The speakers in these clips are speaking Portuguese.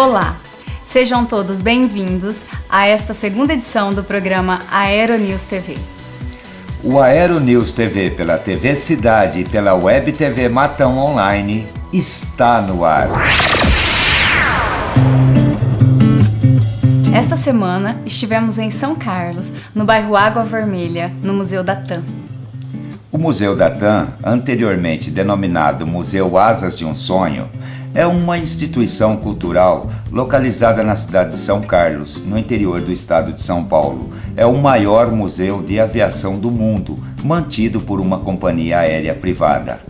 Olá! Sejam todos bem-vindos a esta segunda edição do programa Aeronews TV. O Aeronews TV pela TV Cidade e pela Web TV Matão Online está no ar. Esta semana estivemos em São Carlos, no bairro Água Vermelha, no Museu da TAM. O Museu da TAM, anteriormente denominado Museu Asas de um Sonho, é uma instituição cultural localizada na cidade de São Carlos, no interior do estado de São Paulo. É o maior museu de aviação do mundo, mantido por uma companhia aérea privada.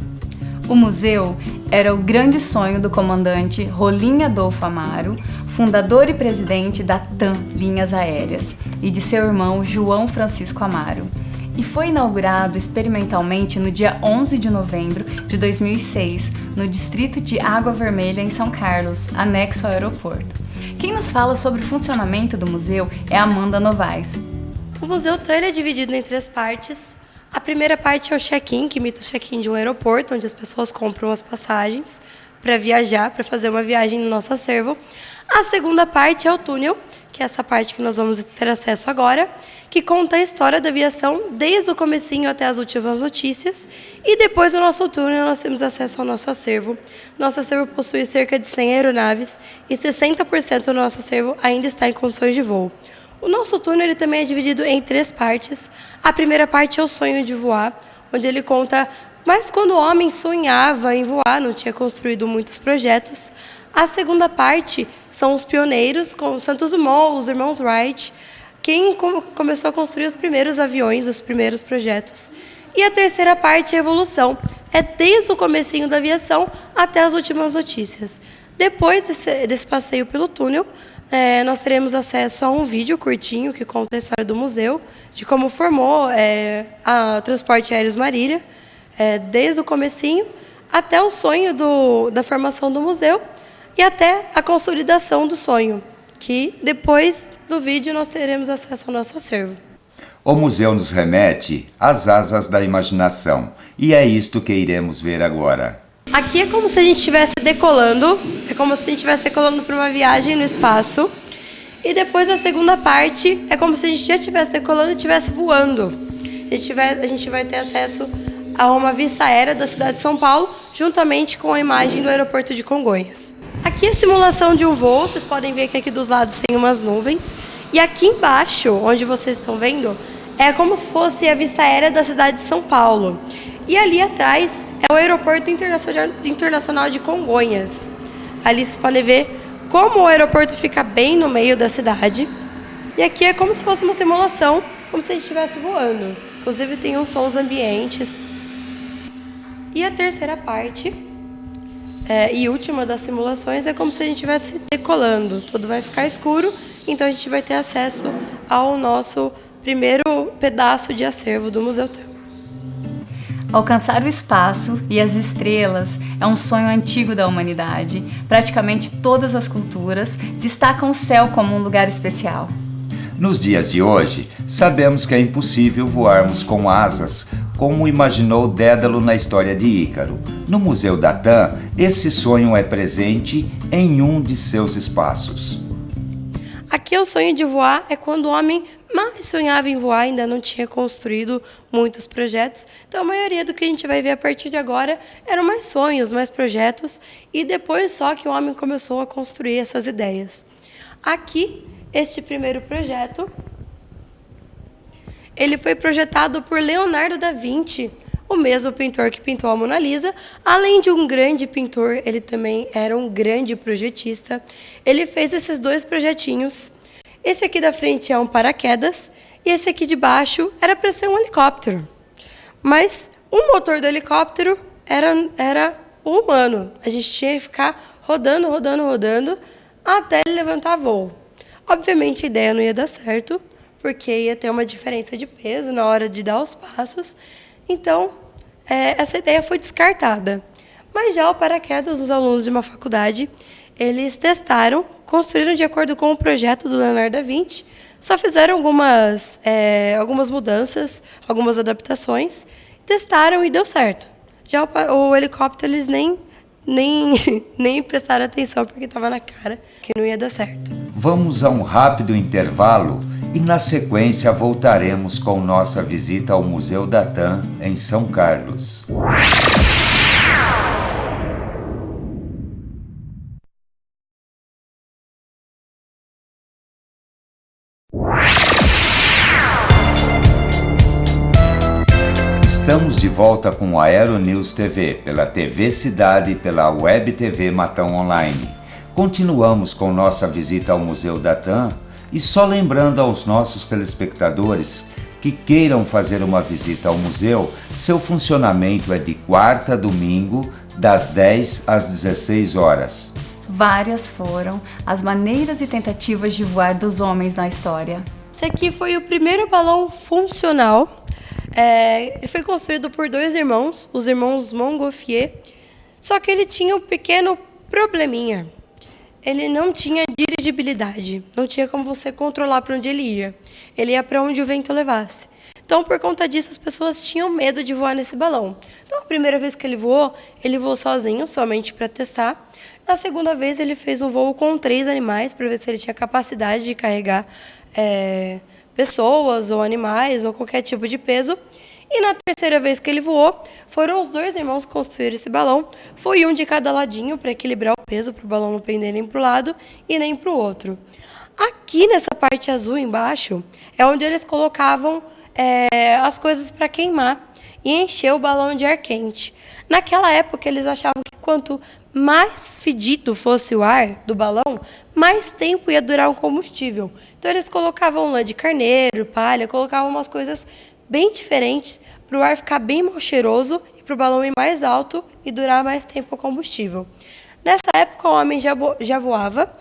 O museu era o grande sonho do comandante Rolim Adolfo Amaro, fundador e presidente da TAM Linhas Aéreas, e de seu irmão João Francisco Amaro. E foi inaugurado experimentalmente no dia 11 de novembro de 2006, no distrito de Água Vermelha, em São Carlos, anexo ao aeroporto. Quem nos fala sobre o funcionamento do museu é Amanda Novaes. O Museu TAM é dividido em 3 partes. A primeira parte é o check-in, que imita o check-in de um aeroporto, onde as pessoas compram as passagens para viajar, para fazer uma viagem no nosso acervo. A segunda parte é o túnel, que é essa parte que nós vamos ter acesso agora, que conta a história da aviação desde o comecinho até as últimas notícias. E depois do nosso túnel nós temos acesso ao nosso acervo. Nosso acervo possui cerca de 100 aeronaves e 60% do nosso acervo ainda está em condições de voo. O nosso túnel ele também é dividido em 3 partes. A primeira parte é o sonho de voar, onde ele conta mais quando o homem sonhava em voar, não tinha construído muitos projetos. A segunda parte são os pioneiros, como Santos Dumont, os irmãos Wright, quem começou a construir os primeiros aviões, os primeiros projetos. E a terceira parte é a evolução, é desde o comecinho da aviação até as últimas notícias. Depois desse passeio pelo túnel, nós teremos acesso a um vídeo curtinho que conta a história do museu, de como formou a Transporte Aéreos Marília, desde o comecinho até o sonho da formação do museu e até a consolidação do sonho, que depois do vídeo nós teremos acesso ao nosso acervo. O museu nos remete às asas da imaginação, e é isto que iremos ver agora. Aqui é como se a gente estivesse decolando, é como se a gente estivesse decolando para uma viagem no espaço, e depois a segunda parte é como se a gente já estivesse decolando e estivesse voando. A gente vai ter acesso a uma vista aérea da cidade de São Paulo, juntamente com a imagem do aeroporto de Congonhas. Aqui é a simulação de um voo, vocês podem ver que aqui dos lados tem umas nuvens. E aqui embaixo, onde vocês estão vendo, é como se fosse a vista aérea da cidade de São Paulo. E ali atrás é o aeroporto internacional de Congonhas. Ali vocês podem ver como o aeroporto fica bem no meio da cidade. E aqui é como se fosse uma simulação, como se a gente estivesse voando. Inclusive tem uns sons ambientes. E a terceira parte e última das simulações é como se a gente estivesse decolando. Tudo vai ficar escuro, então a gente vai ter acesso ao nosso primeiro pedaço de acervo do Museu TAM. Alcançar o espaço e as estrelas é um sonho antigo da humanidade. Praticamente todas as culturas destacam o céu como um lugar especial. Nos dias de hoje, sabemos que é impossível voarmos com asas, como imaginou Dédalo na história de Ícaro. No Museu da TAM, esse sonho é presente em um de seus espaços. Aqui o sonho de voar é quando o homem mais sonhava em voar, ainda não tinha construído muitos projetos. Então a maioria do que a gente vai ver a partir de agora eram mais sonhos, mais projetos, e depois só que o homem começou a construir essas ideias. Aqui, este primeiro projeto, ele foi projetado por Leonardo da Vinci, o mesmo pintor que pintou a Mona Lisa. Além de um grande pintor, ele também era um grande projetista. Ele fez esses 2 projetinhos. Esse aqui da frente é um paraquedas e esse aqui de baixo era para ser um helicóptero. Mas o motor do helicóptero era o humano. A gente tinha que ficar rodando até ele levantar voo. Obviamente a ideia não ia dar certo, porque ia ter uma diferença de peso na hora de dar os passos. Então, essa ideia foi descartada. Mas já o paraquedas, os alunos de uma faculdade, eles testaram, construíram de acordo com o projeto do Leonardo da Vinci, só fizeram algumas mudanças, algumas adaptações, testaram e deu certo. Já o helicóptero eles nem nem prestaram atenção porque estava na cara que não ia dar certo. Vamos a um rápido intervalo e na sequência voltaremos com nossa visita ao Museu da TAM em São Carlos. Estamos de volta com o Aeronews TV, pela TV Cidade e pela Web TV Matão Online. Continuamos com nossa visita ao Museu da TAM e só lembrando aos nossos telespectadores que queiram fazer uma visita ao museu, seu funcionamento é de quarta a domingo, das 10 às 16 horas. Várias foram as maneiras e tentativas de voar dos homens na história. Esse aqui foi o primeiro balão funcional. Ele foi construído por 2 irmãos, os irmãos Montgolfier, só que ele tinha um pequeno probleminha. Ele não tinha dirigibilidade, não tinha como você controlar para onde ele ia. Ele ia para onde o vento levasse. Então, por conta disso, as pessoas tinham medo de voar nesse balão. Então, a primeira vez que ele voou sozinho, somente para testar. Na segunda vez, ele fez um voo com 3 animais, para ver se ele tinha capacidade de carregar pessoas ou animais ou qualquer tipo de peso. E na terceira vez que ele voou, foram os 2 irmãos que construíram esse balão. Foi um de cada ladinho para equilibrar o peso, para o balão não pender nem para o lado e nem para o outro. Aqui nessa parte azul embaixo é onde eles colocavam as coisas para queimar e encher o balão de ar quente. Naquela época eles achavam que quanto mais fedido fosse o ar do balão, mais tempo ia durar o combustível. Então eles colocavam lã de carneiro, palha, colocavam umas coisas bem diferentes para o ar ficar bem mal cheiroso e para o balão ir mais alto e durar mais tempo o combustível. Nessa época o homem já voava.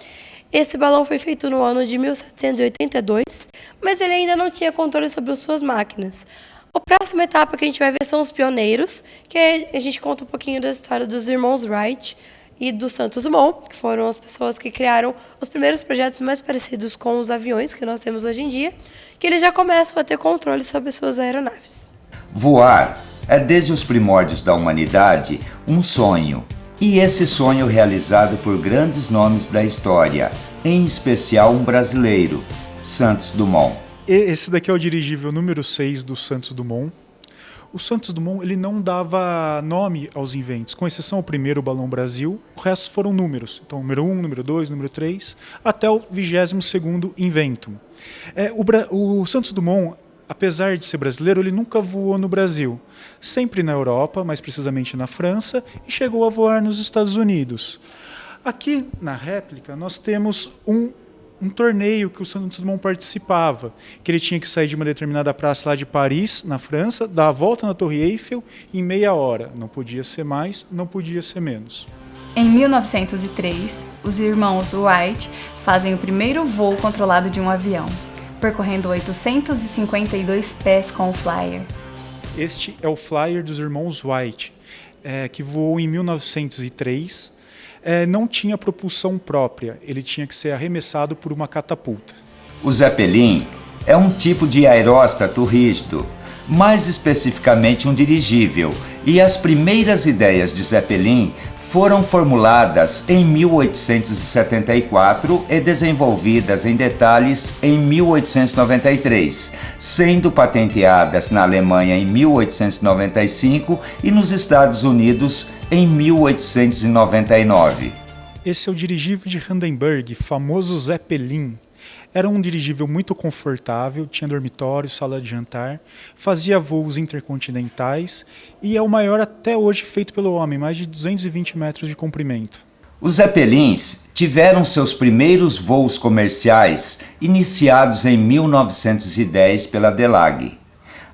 Esse balão foi feito no ano de 1782, mas ele ainda não tinha controle sobre as suas máquinas. A próxima etapa que a gente vai ver são os pioneiros, que a gente conta um pouquinho da história dos irmãos Wright e do Santos Dumont, que foram as pessoas que criaram os primeiros projetos mais parecidos com os aviões que nós temos hoje em dia, que eles já começam a ter controle sobre suas aeronaves. Voar é desde os primórdios da humanidade um sonho, e esse sonho realizado por grandes nomes da história, em especial um brasileiro, Santos Dumont. Esse daqui é o dirigível número 6 do Santos Dumont. O Santos Dumont ele não dava nome aos inventos, com exceção ao primeiro Balão Brasil, o resto foram números. Então, número 1, número 2, número 3, até o 22º invento. O Santos Dumont, apesar de ser brasileiro, ele nunca voou no Brasil. Sempre na Europa, mais precisamente na França, e chegou a voar nos Estados Unidos. Aqui, na réplica, nós temos um torneio que o Santos Dumont participava, que ele tinha que sair de uma determinada praça lá de Paris, na França, dar a volta na Torre Eiffel em meia hora. Não podia ser mais, não podia ser menos. Em 1903, os irmãos Wright fazem o primeiro voo controlado de um avião, percorrendo 852 pés com o Flyer. Este é o Flyer dos irmãos Wright, que voou em 1903. Não tinha propulsão própria, ele tinha que ser arremessado por uma catapulta. O Zeppelin é um tipo de aeróstato rígido, mais especificamente um dirigível, e as primeiras ideias de Zeppelin foram formuladas em 1874 e desenvolvidas em detalhes em 1893, sendo patenteadas na Alemanha em 1895 e nos Estados Unidos em 1899. Esse é o dirigível de Hindenburg, famoso Zeppelin. Era um dirigível muito confortável, tinha dormitório, sala de jantar, fazia voos intercontinentais e é o maior até hoje feito pelo homem, mais de 220 metros de comprimento. Os Zeppelins tiveram seus primeiros voos comerciais iniciados em 1910 pela Delag,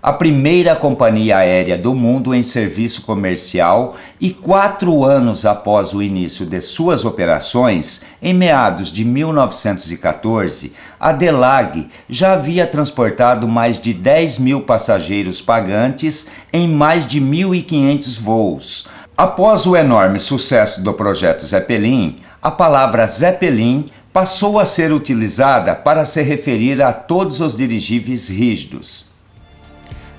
a primeira companhia aérea do mundo em serviço comercial, e 4 anos após o início de suas operações, em meados de 1914, a Delag já havia transportado mais de 10 mil passageiros pagantes em mais de 1.500 voos. Após o enorme sucesso do projeto Zeppelin, a palavra Zeppelin passou a ser utilizada para se referir a todos os dirigíveis rígidos.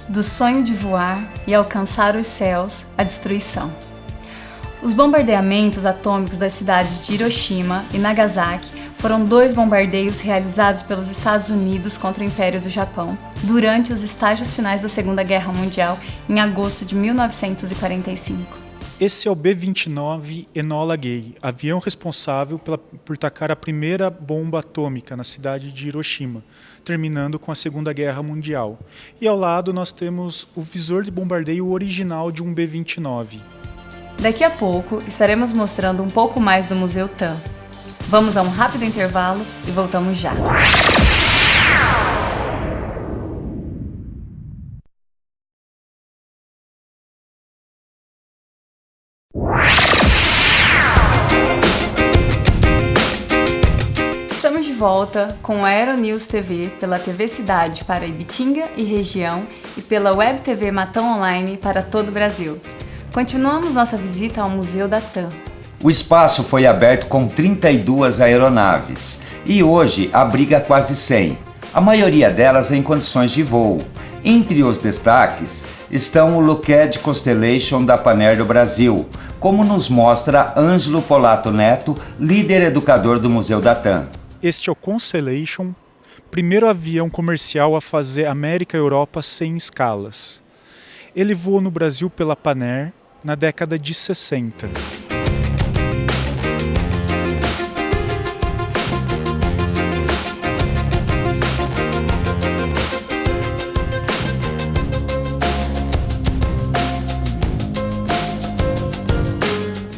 Do sonho de voar e alcançar os céus, à destruição. Os bombardeamentos atômicos das cidades de Hiroshima e Nagasaki foram 2 bombardeios realizados pelos Estados Unidos contra o Império do Japão durante os estágios finais da Segunda Guerra Mundial, em agosto de 1945. Esse é o B-29 Enola Gay, avião responsável por tacar a primeira bomba atômica na cidade de Hiroshima, terminando com a Segunda Guerra Mundial. E ao lado nós temos o visor de bombardeio original de um B-29. Daqui a pouco estaremos mostrando um pouco mais do Museu TAM. Vamos a um rápido intervalo e voltamos já. Estamos de volta com a Aeronews TV pela TV Cidade para Ibitinga e região e pela Web TV Matão Online para todo o Brasil. Continuamos nossa visita ao Museu da TAM. O espaço foi aberto com 32 aeronaves e hoje abriga quase 100, a maioria delas em condições de voo. Entre os destaques estão o Lockheed Constellation da Panair do Brasil, como nos mostra Ângelo Polato Neto, líder educador do Museu da TAM. Este é o Constellation, primeiro avião comercial a fazer América-Europa sem escalas. Ele voou no Brasil pela Panair na década de 60.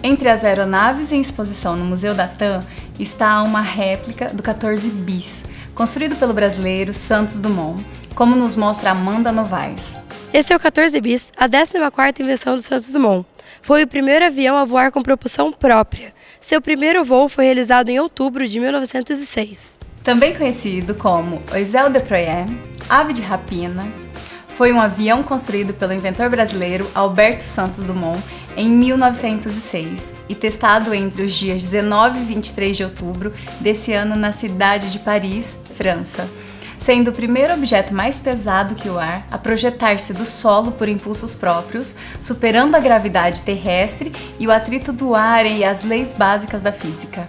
Entre as aeronaves em exposição no Museu da TAM está uma réplica do 14 Bis, construído pelo brasileiro Santos Dumont, como nos mostra Amanda Novaes. Esse é o 14 Bis, a 14ª invenção do Santos Dumont. Foi o primeiro avião a voar com propulsão própria. Seu primeiro voo foi realizado em outubro de 1906. Também conhecido como Oiselle de Proyer, ave de rapina, foi um avião construído pelo inventor brasileiro Alberto Santos Dumont em 1906 e testado entre os dias 19 e 23 de outubro desse ano na cidade de Paris, França, sendo o primeiro objeto mais pesado que o ar a projetar-se do solo por impulsos próprios, superando a gravidade terrestre e o atrito do ar e as leis básicas da física.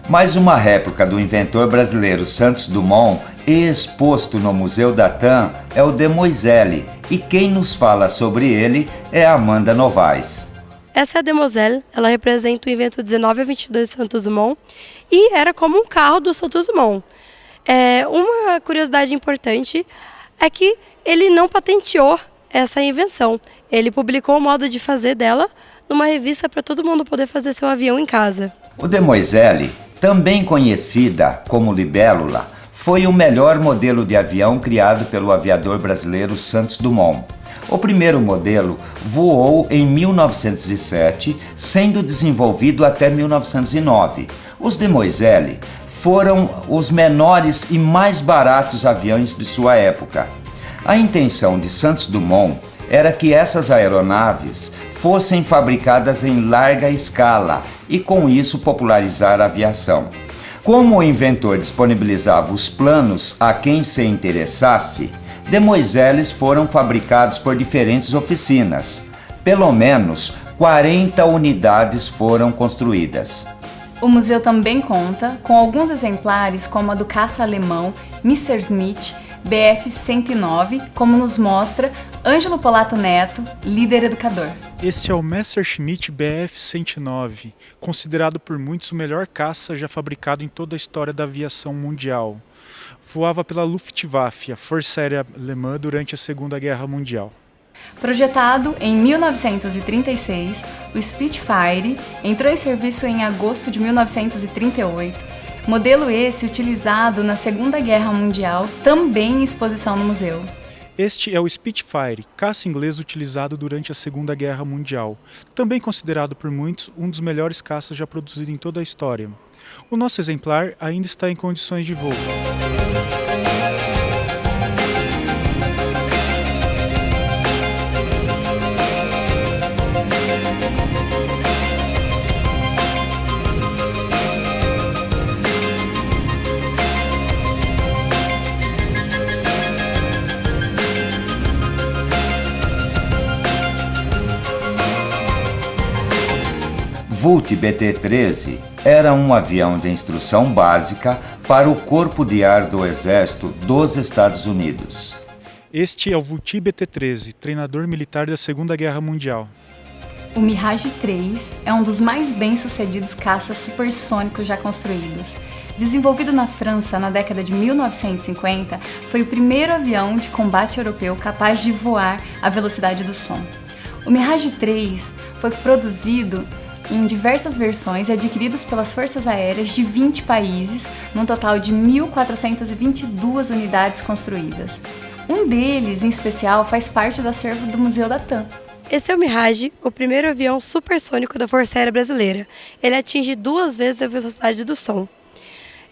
Mais uma réplica do inventor brasileiro Santos Dumont, exposto no Museu da TAM, é o Demoiselle, e quem nos fala sobre ele é Amanda Novaes. Essa é a Demoiselle, ela representa o invento 19 a 22 do Santos Dumont e era como um carro do Santos Dumont. Uma curiosidade importante é que ele não patenteou essa invenção. Ele publicou o modo de fazer dela numa revista para todo mundo poder fazer seu avião em casa. O Demoiselle, também conhecida como libélula, foi o melhor modelo de avião criado pelo aviador brasileiro Santos Dumont. O primeiro modelo voou em 1907, sendo desenvolvido até 1909. Os Demoiselle foram os menores e mais baratos aviões de sua época. A intenção de Santos Dumont era que essas aeronaves fossem fabricadas em larga escala e com isso popularizar a aviação. Como o inventor disponibilizava os planos a quem se interessasse, Demoiselles foram fabricados por diferentes oficinas. Pelo menos 40 unidades foram construídas. O museu também conta com alguns exemplares como a do caça alemão Messerschmitt Bf-109, como nos mostra Ângelo Polato Neto, líder educador. Esse é o Messerschmitt Bf-109, considerado por muitos o melhor caça já fabricado em toda a história da aviação mundial. Voava pela Luftwaffe, a Força Aérea Alemã, durante a Segunda Guerra Mundial. Projetado em 1936, o Spitfire entrou em serviço em agosto de 1938, modelo esse utilizado na Segunda Guerra Mundial, também em exposição no museu. Este é o Spitfire, caça inglês utilizado durante a Segunda Guerra Mundial, também considerado por muitos um dos melhores caças já produzidos em toda a história. O nosso exemplar ainda está em condições de voo. Vought BT-13 era um avião de instrução básica para o Corpo de Ar do Exército dos Estados Unidos. Este é o Vought BT-13, treinador militar da Segunda Guerra Mundial. O Mirage 3 é um dos mais bem-sucedidos caças supersônicos já construídos. Desenvolvido na França na década de 1950, foi o primeiro avião de combate europeu capaz de voar à velocidade do som. O Mirage 3 foi produzido em diversas versões e adquiridos pelas Forças Aéreas de 20 países, num total de 1.422 unidades construídas. Um deles, em especial, faz parte do acervo do Museu da TAM. Esse é o Mirage, o primeiro avião supersônico da Força Aérea Brasileira. Ele atinge 2 vezes a velocidade do som.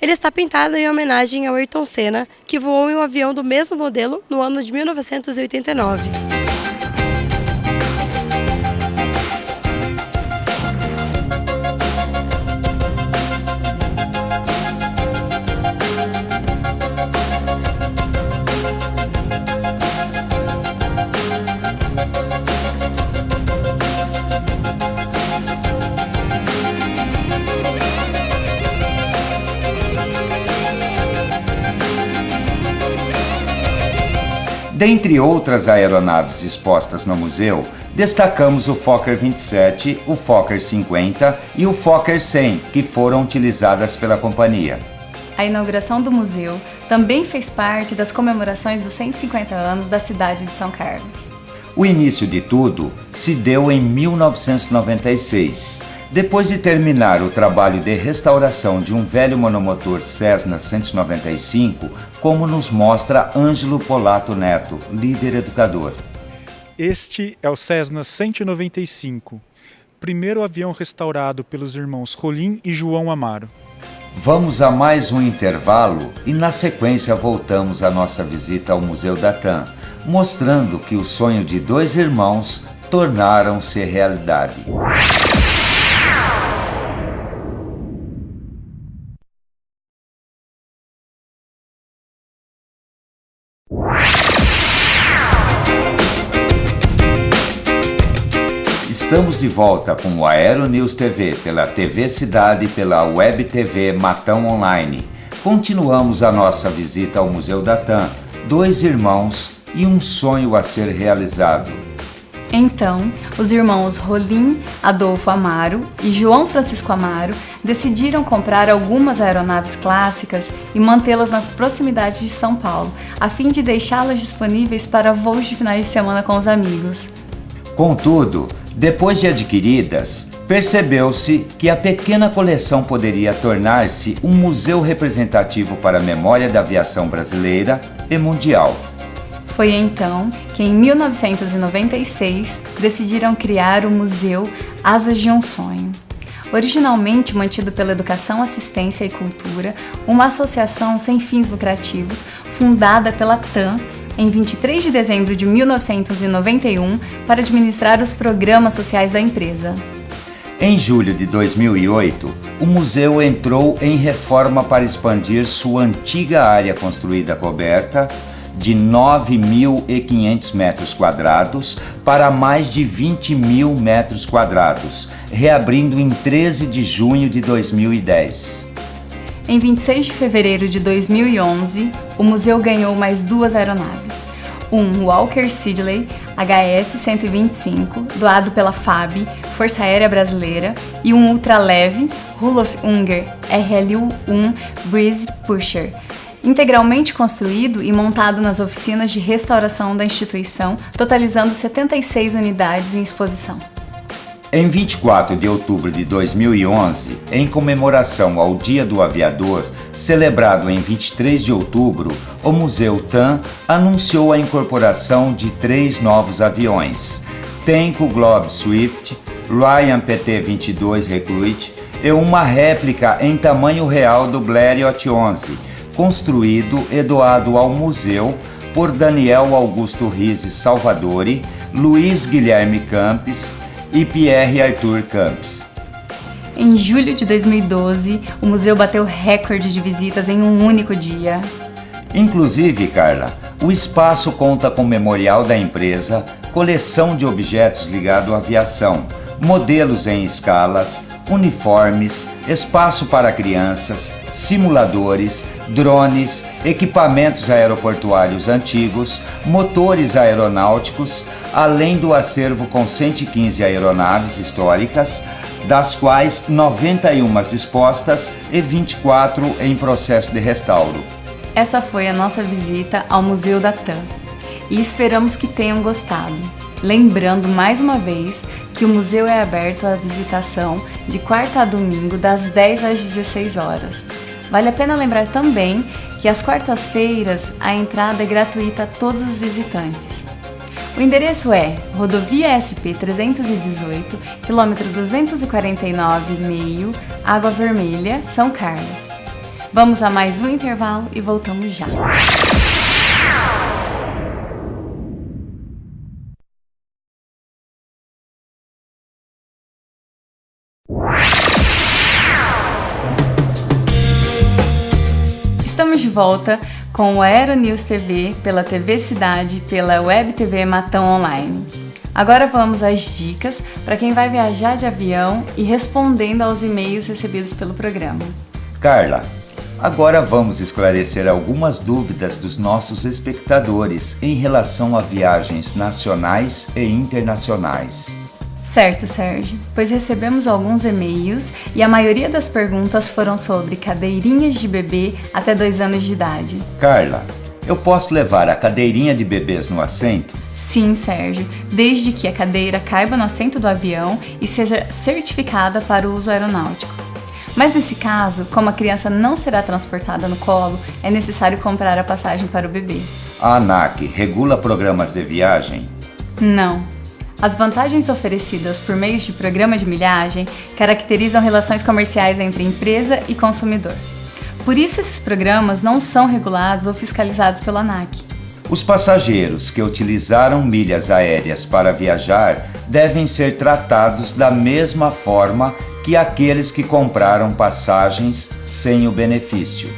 Ele está pintado em homenagem ao Ayrton Senna, que voou em um avião do mesmo modelo no ano de 1989. Dentre outras aeronaves expostas no museu, destacamos o Fokker 27, o Fokker 50 e o Fokker 100, que foram utilizadas pela companhia. A inauguração do museu também fez parte das comemorações dos 150 anos da cidade de São Carlos. O início de tudo se deu em 1996. Depois de terminar o trabalho de restauração de um velho monomotor Cessna 195, como nos mostra Ângelo Polato Neto, líder educador. Este é o Cessna 195, primeiro avião restaurado pelos irmãos Rolim e João Amaro. Vamos a mais um intervalo e na sequência voltamos à nossa visita ao Museu da TAM, mostrando que o sonho de 2 irmãos tornaram-se realidade. Estamos de volta com o Aeronews TV pela TV Cidade e pela Web TV Matão Online. Continuamos a nossa visita ao Museu da TAM, 2 irmãos e um sonho a ser realizado. Então, os irmãos Rolim Adolfo Amaro e João Francisco Amaro decidiram comprar algumas aeronaves clássicas e mantê-las nas proximidades de São Paulo, a fim de deixá-las disponíveis para voos de finais de semana com os amigos. Contudo, depois de adquiridas, percebeu-se que a pequena coleção poderia tornar-se um museu representativo para a memória da aviação brasileira e mundial. Foi então que, em 1996, decidiram criar o Museu Asas de um Sonho. Originalmente mantido pela Educação, Assistência e Cultura, uma associação sem fins lucrativos, fundada pela TAM em 23 de dezembro de 1991 para administrar os programas sociais da empresa. Em julho de 2008, o museu entrou em reforma para expandir sua antiga área construída coberta de 9.500 metros quadrados para mais de 20.000 metros quadrados, reabrindo em 13 de junho de 2010. Em 26 de fevereiro de 2011, o museu ganhou mais 2 aeronaves. Um Walker Siddeley HS-125, doado pela FAB, Força Aérea Brasileira, e um ultraleve Rudolf Unger RLU-1 Breeze Pusher, integralmente construído e montado nas oficinas de restauração da instituição, totalizando 76 unidades em exposição. Em 24 de outubro de 2011, em comemoração ao Dia do Aviador, celebrado em 23 de outubro, o Museu TAM anunciou a incorporação de 3 novos aviões: Tenco Globe Swift, Ryan PT-22 Recruit e uma réplica em tamanho real do Blériot 11, construído e doado ao museu por Daniel Augusto Rizzi Salvadori, Luiz Guilherme Campes e Pierre Arthur Campes. Em julho de 2012, o museu bateu recorde de visitas em um único dia. Inclusive, Carla, o espaço conta com memorial da empresa, coleção de objetos ligados à aviação, modelos em escalas, uniformes, espaço para crianças, simuladores, drones, equipamentos aeroportuários antigos, motores aeronáuticos, além do acervo com 115 aeronaves históricas, das quais 91 expostas e 24 em processo de restauro. Essa foi a nossa visita ao Museu da TAM e esperamos que tenham gostado. Lembrando mais uma vez que o museu é aberto à visitação de quarta a domingo das 10 às 16 horas. Vale a pena lembrar também que às quartas-feiras a entrada é gratuita a todos os visitantes. O endereço é Rodovia SP 318, quilômetro 249,5, Água Vermelha, São Carlos. Vamos a mais um intervalo e voltamos já. Estamos de volta com o Aeronews TV, pela TV Cidade, pela Web TV Matão Online. Agora vamos às dicas para quem vai viajar de avião e respondendo aos e-mails recebidos pelo programa. Carla, agora vamos esclarecer algumas dúvidas dos nossos espectadores em relação a viagens nacionais e internacionais. Certo, Sérgio, pois recebemos alguns e-mails e a maioria das perguntas foram sobre cadeirinhas de bebê até 2 anos de idade. Carla, eu posso levar a cadeirinha de bebês no assento? Sim, Sérgio, desde que a cadeira caiba no assento do avião e seja certificada para o uso aeronáutico. Mas nesse caso, como a criança não será transportada no colo, é necessário comprar a passagem para o bebê. A ANAC regula programas de viagem? Não. As vantagens oferecidas por meio de programa de milhagem caracterizam relações comerciais entre empresa e consumidor. Por isso, esses programas não são regulados ou fiscalizados pela ANAC. Os passageiros que utilizaram milhas aéreas para viajar devem ser tratados da mesma forma que aqueles que compraram passagens sem o benefício.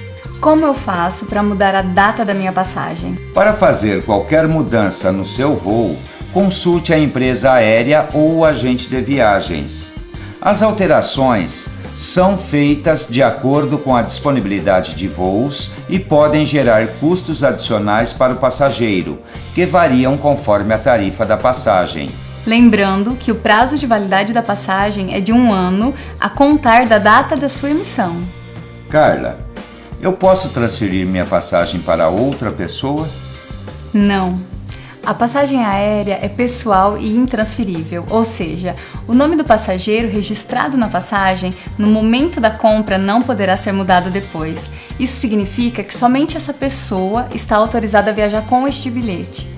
Como eu faço para mudar a data da minha passagem? Para fazer qualquer mudança no seu voo, consulte a empresa aérea ou o agente de viagens. As alterações são feitas de acordo com a disponibilidade de voos e podem gerar custos adicionais para o passageiro, que variam conforme a tarifa da passagem. Lembrando que o prazo de validade da passagem é de 1 ano a contar da data da sua emissão. Carla, eu posso transferir minha passagem para outra pessoa? Não. A passagem aérea é pessoal e intransferível, ou seja, o nome do passageiro registrado na passagem no momento da compra não poderá ser mudado depois. Isso significa que somente essa pessoa está autorizada a viajar com este bilhete.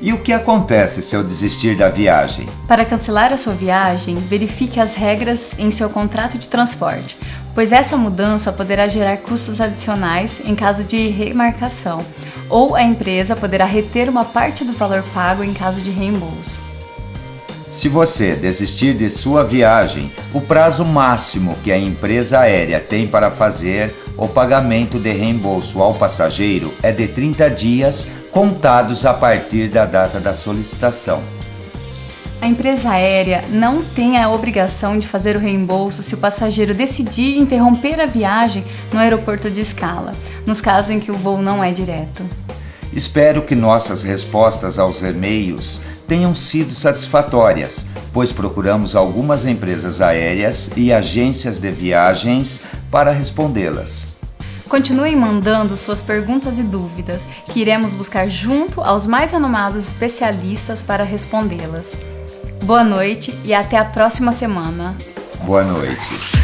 E o que acontece se eu desistir da viagem? Para cancelar a sua viagem, verifique as regras em seu contrato de transporte, pois essa mudança poderá gerar custos adicionais em caso de remarcação, ou a empresa poderá reter uma parte do valor pago em caso de reembolso. Se você desistir de sua viagem, o prazo máximo que a empresa aérea tem para fazer o pagamento de reembolso ao passageiro é de 30 dias, contados a partir da data da solicitação. A empresa aérea não tem a obrigação de fazer o reembolso se o passageiro decidir interromper a viagem no aeroporto de escala, nos casos em que o voo não é direto. Espero que nossas respostas aos e-mails tenham sido satisfatórias, pois procuramos algumas empresas aéreas e agências de viagens para respondê-las. Continuem mandando suas perguntas e dúvidas, que iremos buscar junto aos mais renomados especialistas para respondê-las. Boa noite e até a próxima semana. Boa noite.